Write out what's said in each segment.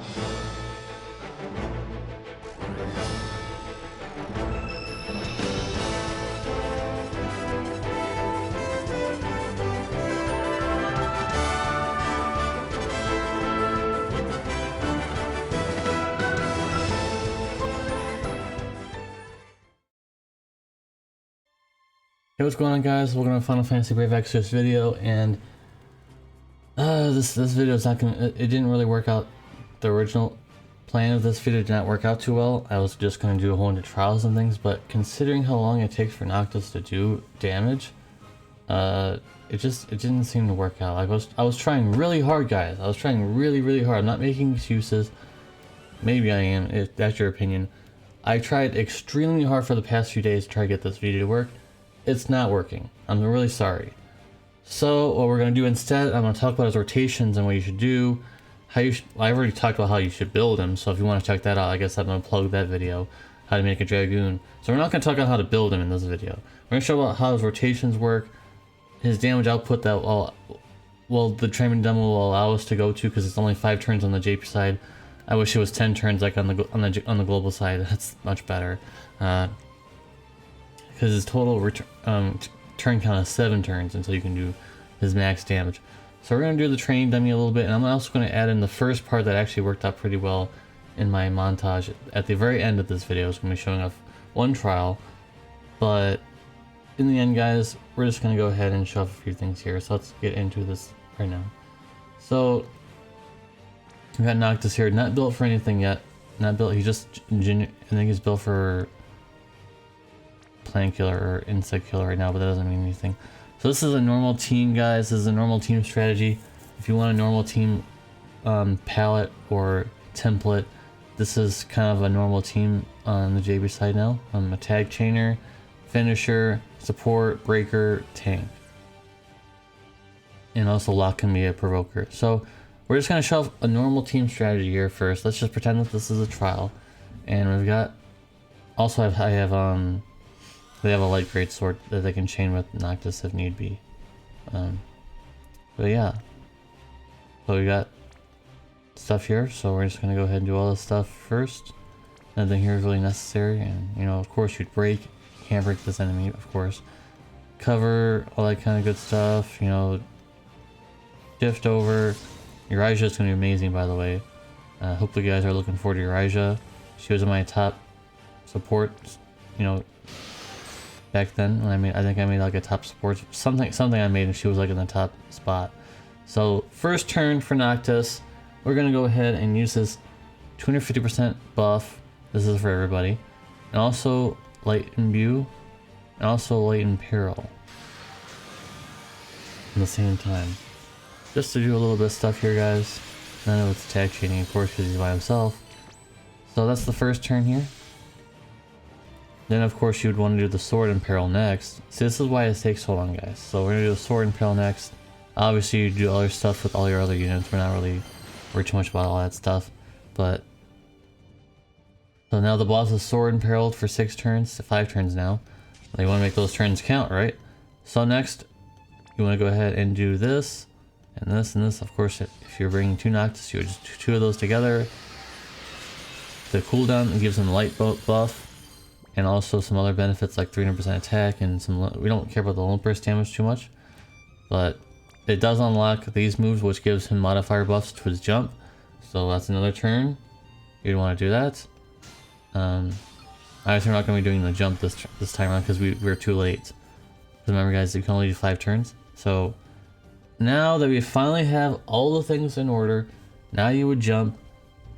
Hey, what's going on, guys? Welcome to Final Fantasy Brave Exvius video, and this video is not gonna. It didn't really work out. The original plan of this video did not work out too well. I was just gonna do a whole bunch of trials and things, but considering how long it takes for Noctis to do damage, it didn't seem to work out. I was trying really hard, guys. I was trying really hard. I'm not making excuses. Maybe I am. If that's your opinion. I tried extremely hard for the past few days to try to get this video to work. It's not working. I'm really sorry. So what we're going to do instead, I'm going to talk about his rotations and what you should do. I've already talked about how you should build him, so if you want to check that out, I guess I'm going to plug that video, how to make a Dragoon. So we're not going to talk about how to build him in this video. We're going to show about how his rotations work, his damage output that the training demo will allow us to go to, because it's only 5 turns on the JP side. I wish it was 10 turns like on the global side. That's much better. Because his total turn count is 7 turns until you can do his max damage. So we're going to do the training dummy a little bit, and I'm also going to add in the first part that actually worked out pretty well in my montage. At the very end of this video, it's going to be showing off one trial, but in the end, guys, we're just going to go ahead and show off a few things here. So let's get into this right now. So we've got Noctis here, not built for anything yet. Not built, I think he's built for plant killer or insect killer right now, but that doesn't mean anything. So this is a normal team, guys. This is a normal team strategy. If you want a normal team palette or template, this is kind of a normal team on the JB side now. A tag chainer, finisher, support, breaker, tank, and also lock can be a provoker. So we're just gonna show a normal team strategy here first. Let's just pretend that this is a trial, and we've got also they have a light great sword that they can chain with Noctis if need be. But yeah. So we got stuff here, so we're just gonna go ahead and do all this stuff first. Nothing here is really necessary, and you know, of course you'd break. You can't break this enemy, of course. Cover, all that kind of good stuff, you know. Shift over. Uriah is gonna be amazing, by the way. Hopefully you guys are looking forward to Uriah. She was in my top support, you know, back then when I think I made like a top support, something I made, and she was like in the top spot. So first turn for Noctis, we're gonna go ahead and use this 250% buff. This is for everybody, and also light imbue, and also light in peril at the same time, just to do a little bit of stuff here, guys. And I know it's tag chaining, of course, because he's by himself. So that's the first turn here. Then of course you would want to do the sword in peril next. See, this is why it takes so long, guys. So we're gonna do the sword in peril next. Obviously you do other stuff with all your other units. We're not really worried too much about all that stuff. But so now the boss is sword in peril for 6 turns, 5 turns now. You want to make those turns count, right? So next you want to go ahead and do this and this and this. Of course, if you're bringing 2 Noctis, you would just do 2 of those together. The cooldown gives them light buff. And also some other benefits like 300% attack and some. We don't care about the lone burst damage too much, but it does unlock these moves, which gives him modifier buffs to his jump. So that's another turn. You'd want to do that. Obviously, we're not going to be doing the jump this time around because we're too late. Remember, guys, you can only do 5 turns. So now that we finally have all the things in order, now you would jump,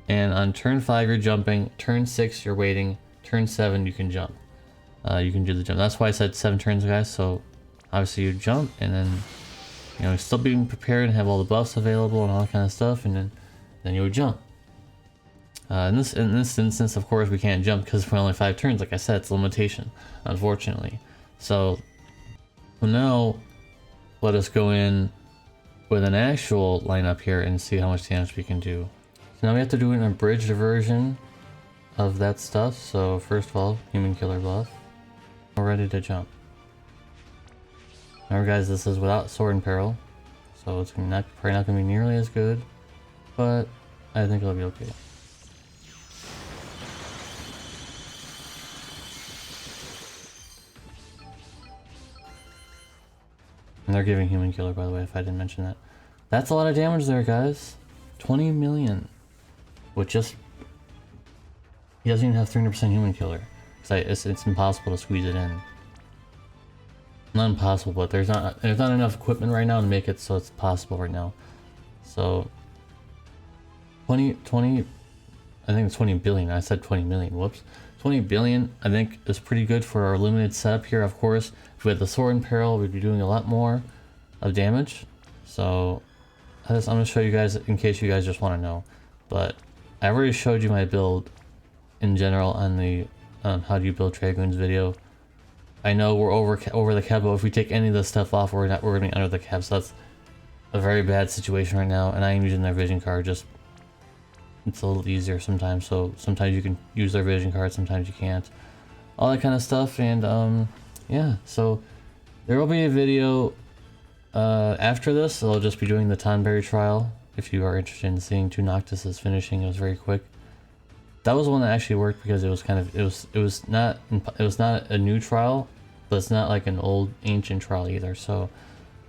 and on turn 5 you're jumping. Turn 6 you're waiting. Turn 7 you can jump. You can do the jump. That's why I said 7 turns, guys. So obviously you jump, and then you know, still being prepared and have all the buffs available and all that kind of stuff, and then you would jump. In this instance, of course, we can't jump because we're only 5 turns. Like I said, it's a limitation, unfortunately. So now let us go in with an actual lineup here and see how much damage we can do. So now we have to do an abridged version of that stuff. So first of all, human killer buff. We're ready to jump. Remember, guys, this is without sword in peril, so it's probably not going to be nearly as good, but I think it'll be okay. And they're giving human killer, by the way, if I didn't mention that. That's a lot of damage there, guys. 20 million. With just... He doesn't even have 300% human killer. It's impossible to squeeze it in. Not impossible, but there's not enough equipment right now to make it so it's possible right now. So... 20... I think it's 20 billion. I said 20 million. Whoops. 20 billion, I think, is pretty good for our limited setup here. Of course, if we had the sword in peril, we'd be doing a lot more of damage. So, I'm going to show you guys in case you guys just want to know. But I already showed you my build in general on the how do you build Dragoons video. I know we're over the cap, but if we take any of this stuff off, we're going to be under the cap. So that's a very bad situation right now. And I am using their vision card just. It's a little easier sometimes, so sometimes you can use their vision card, sometimes you can't. All that kind of stuff, and yeah, so there will be a video after this. I'll just be doing the Tonberry trial. If you are interested in seeing 2 Noctises finishing, it was very quick. That was the one that actually worked because it was kind of, it was not a new trial, but it's not like an old ancient trial either. So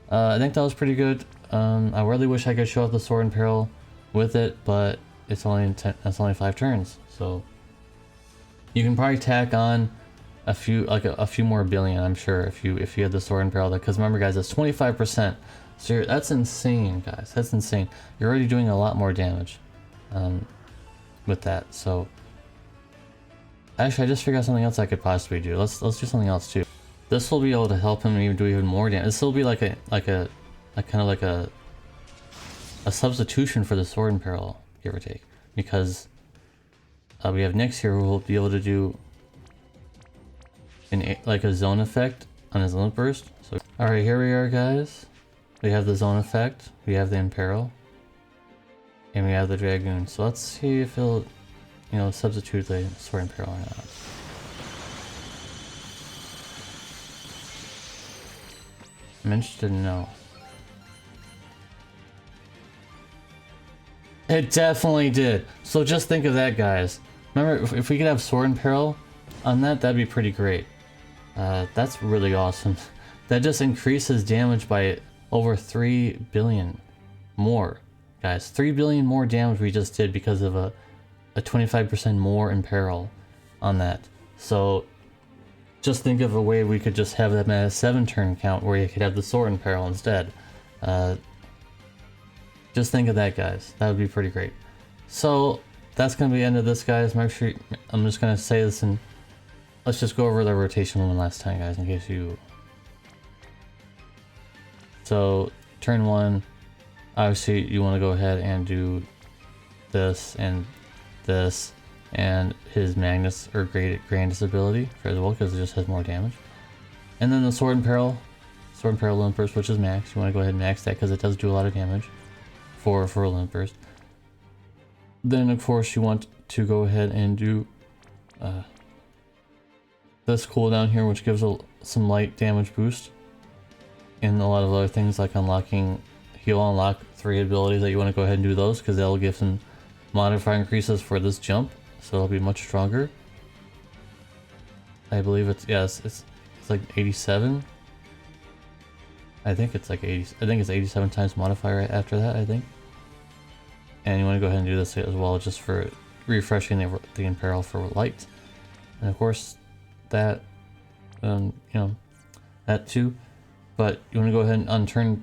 I think that was pretty good. I really wish I could show off the sword in peril with it, but it's only 5 turns, so you can probably tack on a few more billion, I'm sure, if you had the sword in peril. Because remember, guys, it's 25%, so that's insane, guys. That's insane. You're already doing a lot more damage with that. So actually, I just figured out something else I could possibly do. Let's do something else too. This will be able to help him do even more damage. This will be like a kind of like a substitution for the sword in peril, give or take, because we have Nyx here who will be able to do like a zone effect on his limit burst. So alright, here we are, guys. We have the zone effect, we have the imperil, and we have the Dragoon. So let's see if it'll, you know, substitute the sword imperil or not. I'm interested to know. It definitely did. So just think of that, guys. Remember, if we could have sword in peril on that, that'd be pretty great. That's really awesome. That just increases damage by over 3 billion more, guys. 3 billion more damage we just did because of a 25% more in peril on that. So just think of a way we could just have them at a 7-turn count where you could have the sword in peril instead. Just think of that, guys. That would be pretty great. So that's going to be the end of this, guys. Make sure I'm just going to say this, and let's just go over the rotation one last time, guys, in case you... So turn 1, obviously you want to go ahead and do this and his Magnus or Grandis ability for as well, because it just has more damage. And then the sword in peril limit burst, which is max. You want to go ahead and max that because it does do a lot of damage for a limit burst. Then of course you want to go ahead and do this cooldown here, which gives some light damage boost, and a lot of other things like unlocking. He'll unlock 3 abilities that you want to go ahead and do those, because they'll give some modifier increases for this jump, so it'll be much stronger. I believe it's it's like 87. I think it's like 80. I think it's 87 times modifier right after that, I think. And you want to go ahead and do this as well, just for refreshing the imperil for light. And of course, that you know, that too. But you want to go ahead and unturn.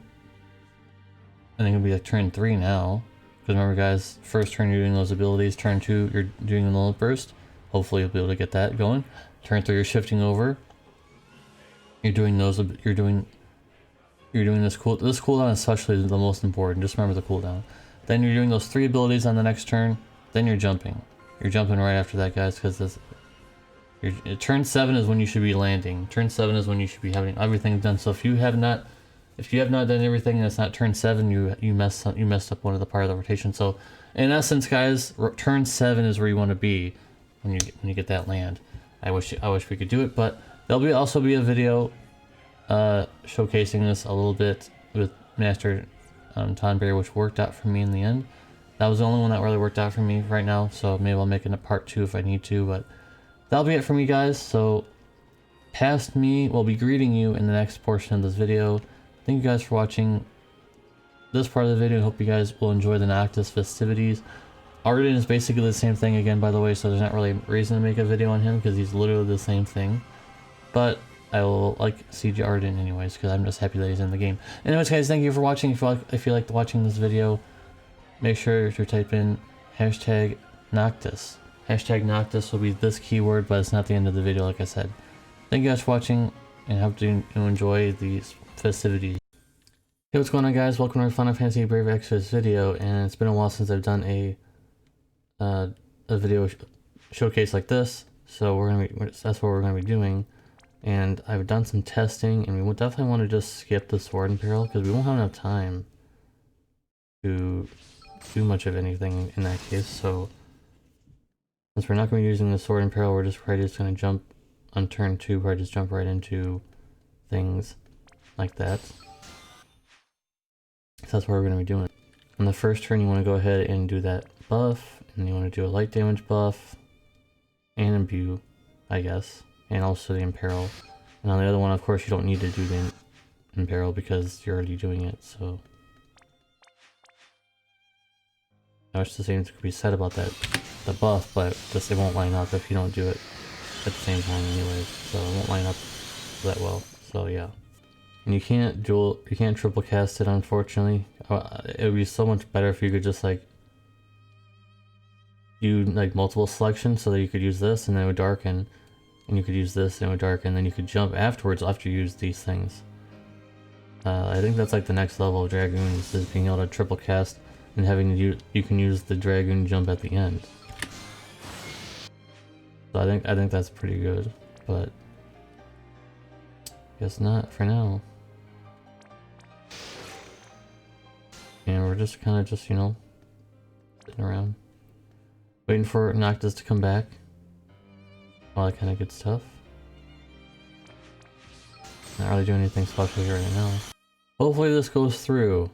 I think it'll be like turn 3 now. Because remember, guys, first turn you're doing those abilities. Turn 2 you're doing the limit burst. Hopefully you'll be able to get that going. Turn 3 you're shifting over. You're doing those. You're doing this cooldown especially is the most important. Just remember the cooldown. Then you're doing those 3 abilities on the next turn. Then you're jumping. You're jumping right after that, guys, because this. Turn 7 is when you should be landing. Turn 7 is when you should be having everything done. So if you have not done everything and it's not turn 7, you messed up one of the part of the rotation. So in essence, guys, turn 7 is where you want to be when you get that land. I wish we could do it, but there'll also be a video showcasing this a little bit with Master Tonberry, which worked out for me in the end. That was the only one that really worked out for me right now, so maybe I'll make it a part 2 if I need to, but that'll be it for me, guys. So past me will be greeting you in the next portion of this video. Thank you guys for watching this part of the video. Hope you guys will enjoy the Noctis festivities. Arden is basically the same thing again, by the way, so there's not really a reason to make a video on him because he's literally the same thing. But I will like CG Arden anyways because I'm just happy that he's in the game. Anyways, guys, thank you for watching. If you liked watching this video, make sure to type in hashtag Noctis. Hashtag Noctis will be this keyword, but it's not the end of the video, like I said. Thank you guys for watching, and hope to enjoy these festivities. Hey, what's going on, guys? Welcome to our Final Fantasy Brave Exvius video, and it's been a while since I've done a video showcase like this, so that's what we're gonna be doing. And I've done some testing, and we will definitely want to just skip the Sword Imperial because we won't have enough time to do much of anything in that case. So since we're not going to be using the Sword Imperial, we're probably just going to jump on turn 2, probably just jump right into things like that. So that's what we're going to be doing. On the first turn, you want to go ahead and do that buff, and you want to do a light damage buff and imbue, I guess, and also the Imperial. And on the other one, of course, you don't need to do the Imperial because you're already doing it, so much the same could be said about the buff, but just it won't line up if you don't do it at the same time anyways, so it won't line up that well. So yeah, and you can't triple cast it, unfortunately. It would be so much better if you could just like do like multiple selections, so that you could use this and then it would darken, and you could use this and it would darken, and then you could jump afterwards after you use these things. I think that's like the next level of Dragoons, is being able to triple cast and having you can use the Dragoon jump at the end. So I think that's pretty good, but guess not for now. And we're just kind of you know, sitting around waiting for Noctis to come back. All that kind of good stuff. Not really doing anything special here right now. Hopefully this goes through.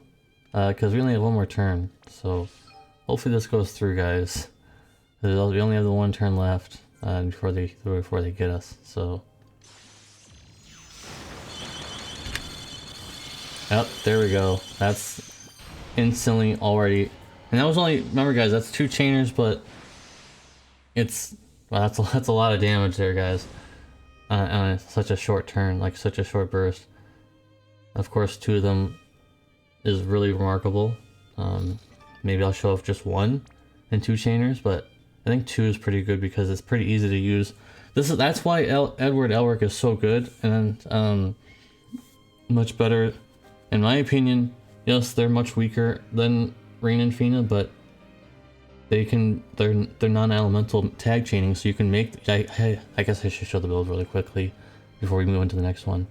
Because we only have one more turn, so hopefully this goes through, guys. We only have the one turn left before they get us. So, yep, there we go. That's instantly already, and that was only, remember, guys, that's 2 chainers, but it's that's a lot of damage there, guys. On such a short turn, like such a short burst. Of course, 2 of them is really remarkable. Maybe I'll show off just 1 and 2 chainers, but I think 2 is pretty good because it's pretty easy to use. That's why Edward Elric is so good, and much better in my opinion. Yes, they're much weaker than Rain and Fina, but they're non-elemental tag chaining, so you can make. I guess I should show the build really quickly before we move into the next one.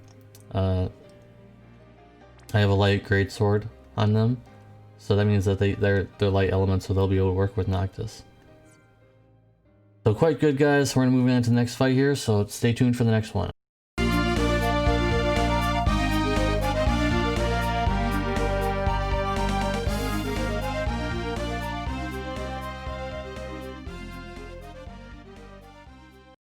I have a light great sword on them, so that means that they're light elements, so they'll be able to work with Noctis. So quite good, guys. We're gonna move into the next fight here, so stay tuned for the next one.